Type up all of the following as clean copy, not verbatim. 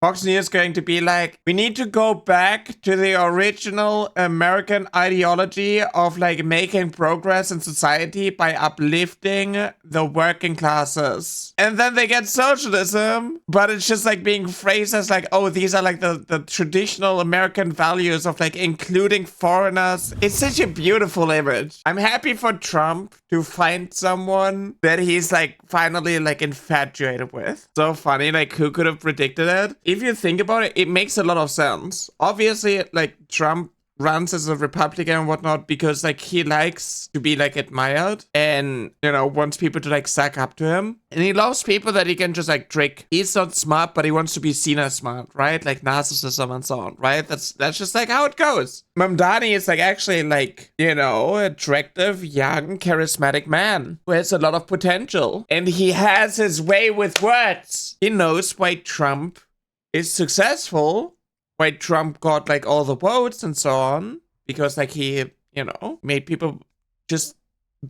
Fox News is going to be like, we need to go back to the original American ideology of like making progress in society by uplifting the working classes. And then they get socialism, but it's just like being phrased as like, oh, these are like the traditional American values of like including foreigners. It's such a beautiful image. I'm happy for Trump to find someone that he's like finally like infatuated with. So funny, like who could have predicted it? If you think about it, it makes a lot of sense. Obviously, like Trump runs as a Republican and whatnot because like he likes to be like admired and, you know, wants people to like suck up to him. And he loves people that he can just like trick. He's not smart, but he wants to be seen as smart, right? Like narcissism and so on, right? That's just like how it goes. Mamdani is like actually like, you know, attractive, young, charismatic man who has a lot of potential. And he has his way with words. He knows why Trump is successful, why Trump got like all the votes and so on, because like he, you know, made people just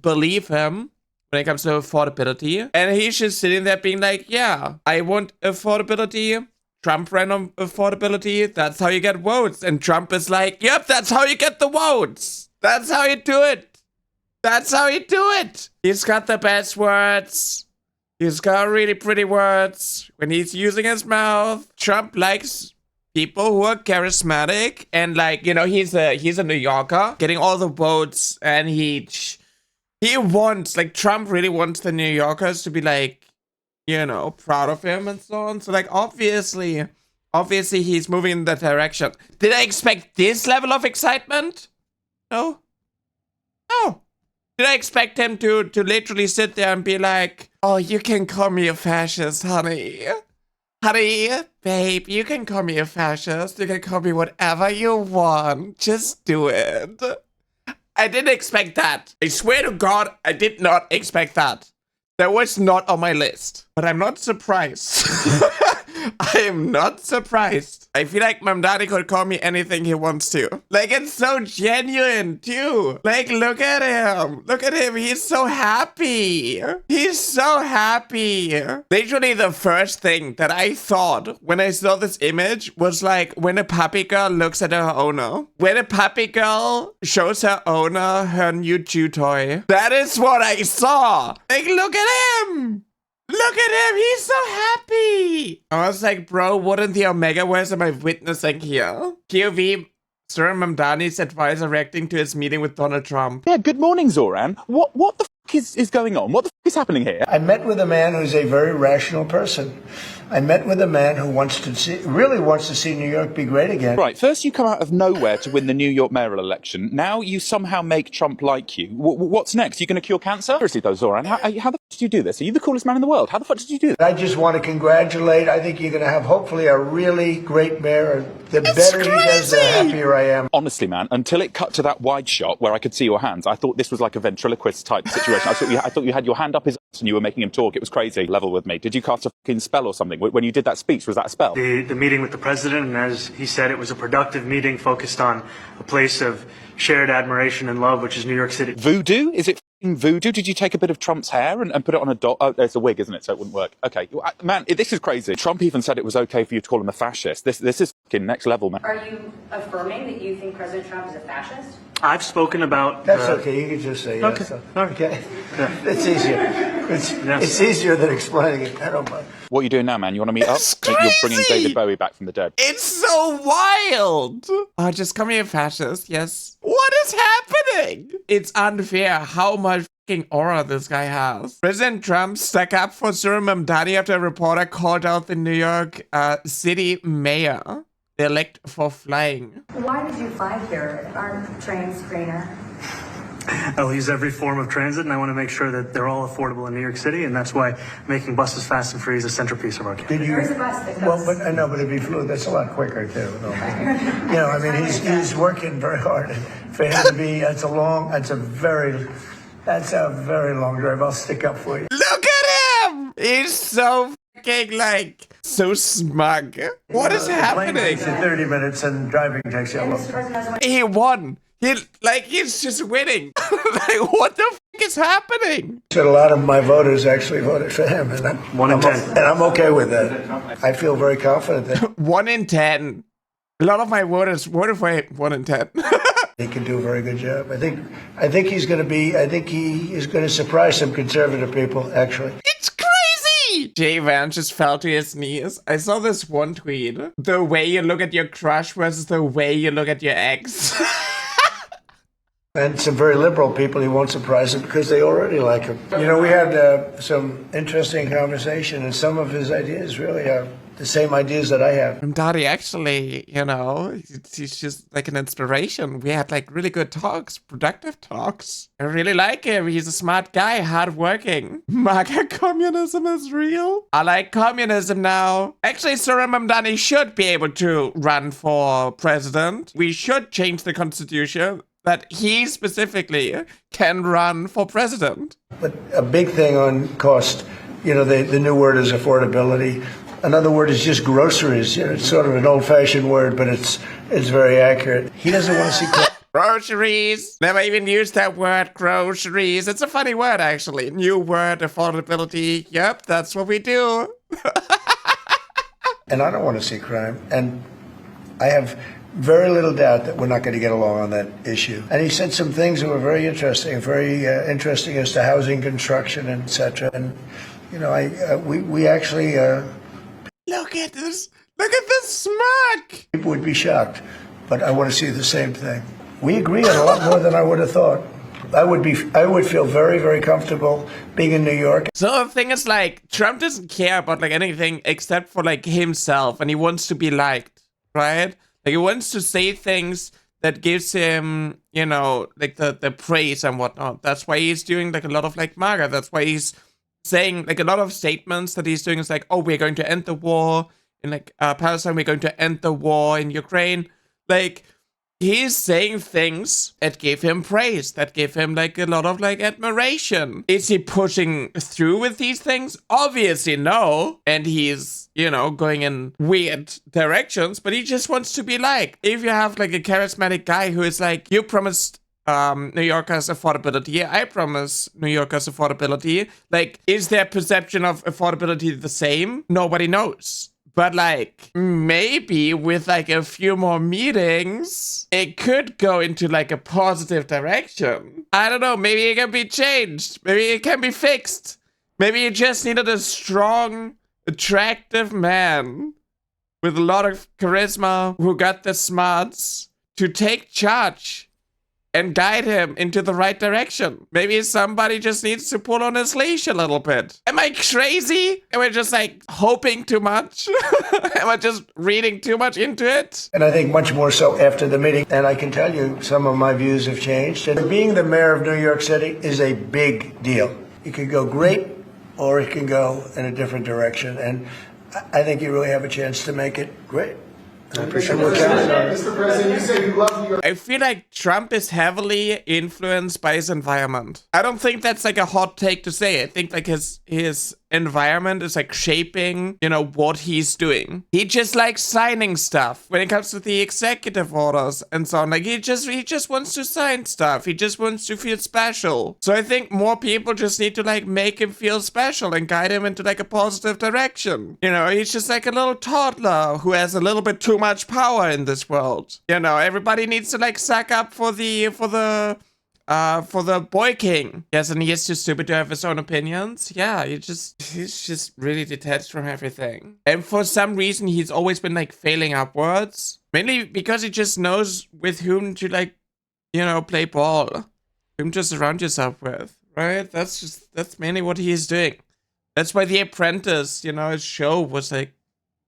believe him when it comes to affordability. And he's just sitting there being like, yeah, I want affordability. Trump ran on affordability. That's how you get votes. And Trump is like, yep, that's how you get the votes. That's how you do it. That's how you do it. He's got the best words. He's got really pretty words when he's using his mouth. Trump likes people who are charismatic and like, you know, he's a New Yorker getting all the votes, and he wants, like, Trump really wants the New Yorkers to be like, you know, proud of him and so on. So like obviously he's moving in that direction. Did I expect this level of excitement? No. No. Did I expect him to literally sit there and be like, oh, you can call me a fascist, honey. Honey, babe, you can call me a fascist. You can call me whatever you want. Just do it. I didn't expect that. I swear to God, I did not expect that. That was not on my list. But I'm not surprised. I am not surprised. I feel like Mamdani could call me anything he wants to. Like, it's so genuine, too. Like, look at him. Look at him. He's so happy. He's so happy. Literally, the first thing that I thought when I saw this image was like when a puppy girl looks at her owner. When a puppy girl shows her owner her new chew toy. That is what I saw. Like, look at him. Look at him, he's so happy. I was like, bro, what in the Omega West am I witnessing here? POV, Sir Mamdani's advisor reacting to his meeting with Donald Trump. Yeah, good morning, Zoran. What the f*** is going on? What the f*** is happening here? I met with a man who's a very rational person. I met with a man who really wants to see New York be great again. Right, first you come out of nowhere to win the New York mayoral election. Now you somehow make Trump like you. What's next? You going to cure cancer? Seriously though, Zoran, how the f*** did you do this? Are you the coolest man in the world? How the f*** did you do this? I just want to congratulate. I think you're going to have hopefully a really great mayor. The better he does, the happier I am. Honestly, man, until it cut to that wide shot where I could see your hands, I thought this was like a ventriloquist type situation. I thought you had your hand up his ass and you were making him talk. It was crazy. Level with me. Did you cast a fucking spell or something? When you did that speech, was that a spell? The meeting with the president, and as he said, it was a productive meeting focused on a place of shared admiration and love, which is New York City. Voodoo? Is it f***ing voodoo? Did you take a bit of Trump's hair and put it on a dot? Oh, it's a wig, isn't it? So it wouldn't work. Okay. Man, this is crazy. Trump even said it was okay for you to call him a fascist. This is fucking next level, man. Are you affirming that you think President Trump is a fascist? I've spoken about... That's okay, you can just say yes. Okay. All right. Okay. It's easier. It's easier than explaining it. I don't mind. What are you doing now, man? You want to meet up? It's You're bringing crazy. David Bowie back from the dead. It's so wild. Oh, just call me a fascist, yes. What is happening? It's unfair how much fucking aura this guy has. President Trump stuck up for Sir Mamdani after a reporter called out the New York City mayor, the elect, for flying. Why did you fly here? Our train screener. I'll use every form of transit, and I want to make sure that they're all affordable in New York City, and that's why making buses fast and free is a centerpiece of our campaign. There's a bus that Well, goes. but I know, but it'd be fluid. That's a lot quicker too. No, you know, I mean, he's working very hard. For him to be, that's a very long drive. I'll stick up for you. Look at him! He's so fucking, like, so smug. What is Plane happening? takes you 30 minutes and driving takes you a And long Mr. time. President has one. He won. He's just winning. Like, what the fuck is happening? Said a lot of my voters actually voted for him, and I'm okay with that. I feel very confident that 1 in 10. A lot of my voters voted for 1 in 10. he can do a very good job. I think he's going to be. I think he is going to surprise some conservative people. Actually, It's crazy! Jay Vance just fell to his knees. I saw this one tweet. The way you look at your crush versus the way you look at your ex. and some very liberal people. He won't surprise them because they already like him. You know, we had some interesting conversation, and some of his ideas really are the same ideas that I have. Mamdani, actually, you know, he's just like an inspiration. We had like really good talks, productive talks. I really like him. He's a smart guy, hardworking. MAGA communism is real. I like communism now. Actually, Surya Mamdani should be able to run for president. We should change the constitution that he specifically can run for president. But a big thing on cost, you know, the new word is affordability. Another word is just groceries. You know, it's sort of an old-fashioned word, but it's very accurate. He doesn't want to see Groceries. Never even used that word, groceries. It's a funny word, actually. New word, affordability. Yep, that's what we do. and I don't want to see crime. And I have very little doubt that we're not going to get along on that issue. And he said some things that were very interesting as to housing construction, etc. And you know, we actually. Look at this. Look at this smirk. People would be shocked, but I want to see the same thing. We agree on a lot more than I would have thought. I would feel very, very comfortable being in New York. So the thing is, like, Trump doesn't care about like anything except for like himself, and he wants to be liked, right? Like, he wants to say things that gives him, you know, like the praise and whatnot. That's why he's doing like a lot of like MAGA. That's why he's saying like a lot of statements that he's doing is like, oh, we're going to end the war in like Palestine, we're going to end the war in Ukraine. Like, he's saying things that give him praise, that give him like a lot of like admiration. Is he pushing through with these things? Obviously no. And he's, you know, going in weird directions, but he just wants to be liked. If you have like a charismatic guy who is like, you promised New Yorkers affordability, I promise New Yorkers affordability. Like, is their perception of affordability the same? Nobody knows. But like, maybe with like a few more meetings, it could go into like a positive direction. I don't know, maybe it can be changed. Maybe it can be fixed. Maybe you just needed a strong, attractive man with a lot of charisma who got the smarts to take charge and guide him into the right direction. Maybe somebody just needs to pull on his leash a little bit. Am I crazy? Am I just like hoping too much? Am I just reading too much into it? And I think much more so after the meeting. And I can tell you some of my views have changed. And being the mayor of New York City is a big deal. It could go great or it can go in a different direction. And I think you really have a chance to make it great. I appreciate what Mr. President, you say you love New York. I feel like Trump is heavily influenced by his environment. I don't think that's like a hot take to say. I think like his environment is like shaping, you know, what he's doing. He just likes signing stuff when it comes to the executive orders and so on. Like, he just wants to sign stuff. He just wants to feel special. So I think more people just need to like make him feel special and guide him into like a positive direction. You know, he's just like a little toddler who has a little bit too much power in this world. You know, everybody needs to like suck up for the boy king. Yes, and he is too stupid to have his own opinions. Yeah, he's just really detached from everything. And for some reason, he's always been like failing upwards. Mainly because he just knows with whom to like, you know, play ball. Whom to surround yourself with, right? That's mainly what he is doing. That's why The Apprentice, you know, his show was like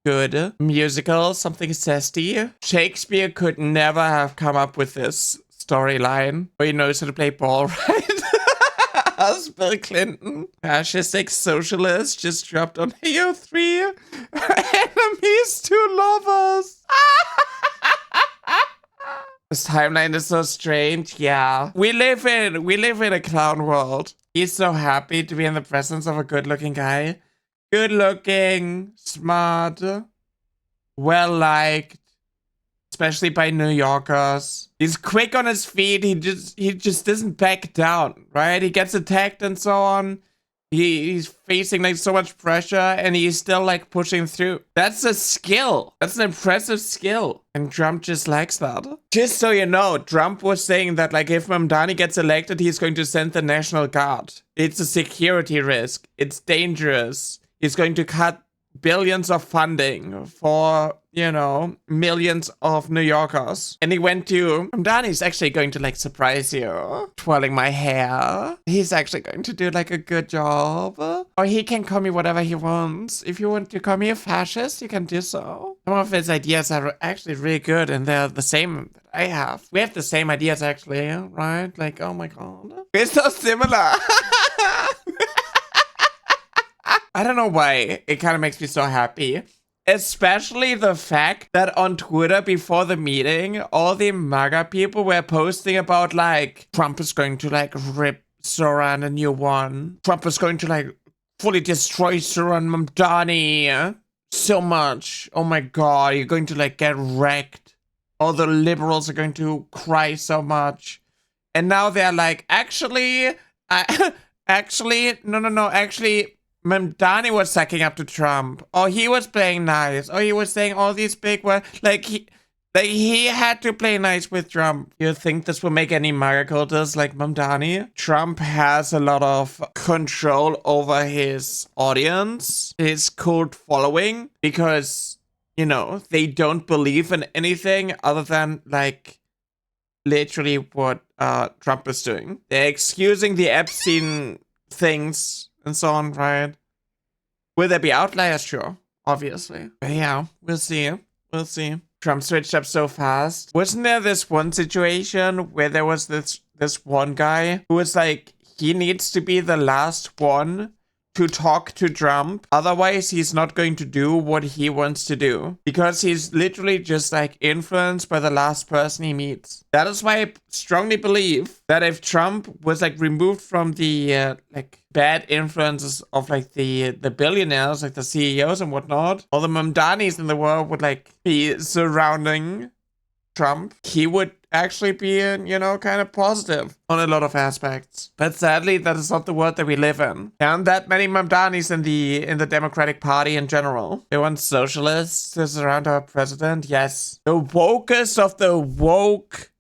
good. Musical, something zesty. Shakespeare could never have come up with this storyline where he knows how to play ball, right? As Bill Clinton, fascistic socialist, just dropped on AO3. Enemies to lovers. This timeline is so strange. Yeah, we live in a clown world. He's so happy to be in the presence of a good-looking guy. Good-looking, smart, well-liked, especially by New Yorkers. He's quick on his feet. He just doesn't back down, right? He gets attacked and so on. He's facing like so much pressure and he's still like pushing through. That's a skill. That's an impressive skill. And Trump just likes that. Just so you know, Trump was saying that like if Mamdani gets elected, he's going to send the National Guard. It's a security risk. It's dangerous. He's going to cut billions of funding for, you know, millions of New Yorkers. And he went to, Mamdani's actually going to like surprise you, twirling my hair. He's actually going to do like a good job. Or he can call me whatever he wants. If you want to call me a fascist, you can do so. Some of his ideas are actually really good and they're the same that I have. We have the same ideas actually, right? Like, oh my god. We're so similar. I don't know why. It kind of makes me so happy. Especially the fact that on Twitter before the meeting, all the MAGA people were posting about like, Trump is going to like rip Soran a new one. Trump is going to like fully destroy Soran Mamdani so much. Oh my god, you're going to like get wrecked. All the liberals are going to cry so much. And now they're like, actually, actually, Mamdani was sucking up to Trump. Oh, he was playing nice. Oh, he was saying all these big words. Like he had to play nice with Trump. You think this will make any MAGA cultists like Mamdani? Trump has a lot of control over his audience, his cult following, because, you know, they don't believe in anything other than, like, literally what Trump is doing. They're excusing the Epstein things and so on, right? Will there be outliers? Sure, obviously. But yeah, we'll see. We'll see. Trump switched up so fast. Wasn't there this one situation where there was this one guy who was like, he needs to be the last one to talk to Trump. Otherwise, he's not going to do what he wants to do. Because he's literally just like influenced by the last person he meets. That is why I strongly believe that if Trump was like removed from the like bad influences of like the billionaires, like the CEOs and whatnot, all the Mamdanis in the world would like be surrounding Trump, he would actually be, you know, kind of positive on a lot of aspects. But sadly, that is not the world that we live in. There aren't that many Mamdanis in the Democratic Party in general. They want socialists to surround our president. Yes. The wokest of the woke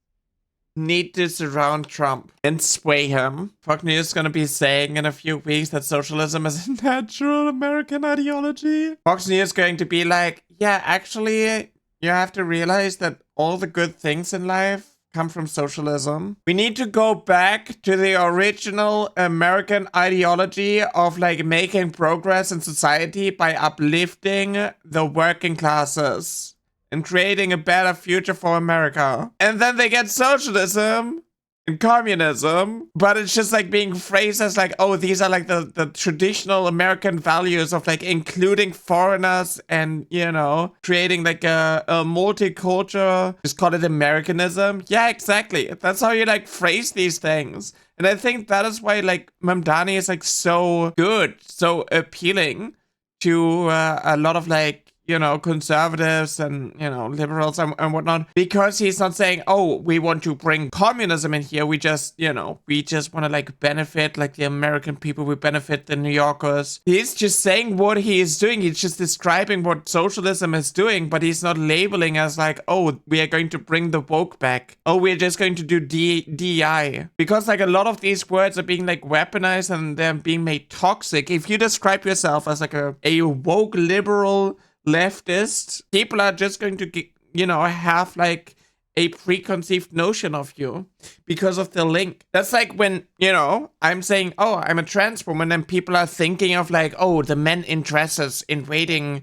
need to surround Trump and sway him. Fox News is going to be saying in a few weeks that socialism is a natural American ideology. Fox News is going to be like, yeah, actually, you have to realize that all the good things in life come from socialism. We need to go back to the original American ideology of like making progress in society by uplifting the working classes and creating a better future for America. And then they get socialism and communism, but it's just like being phrased as like, oh, these are like the traditional American values of like including foreigners and, you know, creating like a multicultural, just call it Americanism. Yeah, exactly. That's how you like phrase these things. And I think that is why like Mamdani is like so good, so appealing to a lot of like, you know, conservatives and, you know, liberals and whatnot, because he's not saying, oh, we want to bring communism in here. We just, you know, we just want to like benefit like the American people. We benefit the New Yorkers. He's just saying what he is doing. He's just describing what socialism is doing, but he's not labeling as like, oh, we are going to bring the woke back. Oh, we're just going to do DEI. Because like a lot of these words are being like weaponized and they're being made toxic. If you describe yourself as like a woke liberal leftist, people are just going to, you know, have like a preconceived notion of you because of the link. That's like when, you know, I'm saying, oh, I'm a trans woman, and people are thinking of like, oh, the men in dresses invading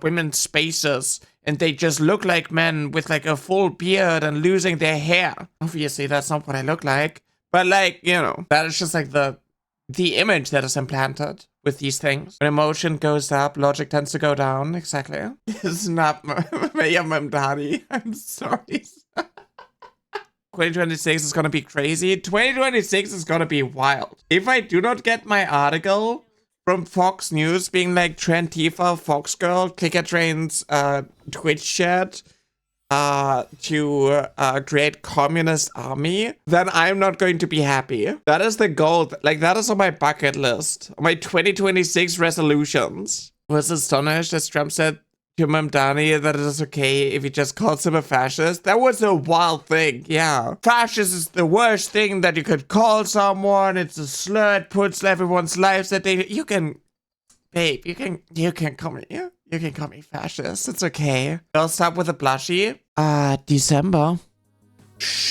women's spaces, and they just look like men with like a full beard and losing their hair. Obviously, that's not what I look like. But like, you know, that is just like the image that is implanted with these things. When emotion goes up, logic tends to go down. Exactly. It's not Mayor Mamdani. I'm sorry. 2026 is gonna be crazy. 2026 is gonna be wild. If I do not get my article from Fox News being like Trantifa, Fox Girl, Clicker Train's Twitch chat, to create communist army, then I'm not going to be happy. That is the goal. Like, that is on my bucket list. My 2026 resolutions. Was astonished as Trump said to Mamdani that it is okay if he just calls him a fascist. That was a wild thing, yeah. Fascist is the worst thing that you could call someone. It's a slur. It puts everyone's lives at danger. You can, babe, you can call me, yeah? You can call me fascist. It's okay. I'll start with a blushie. December. Shh.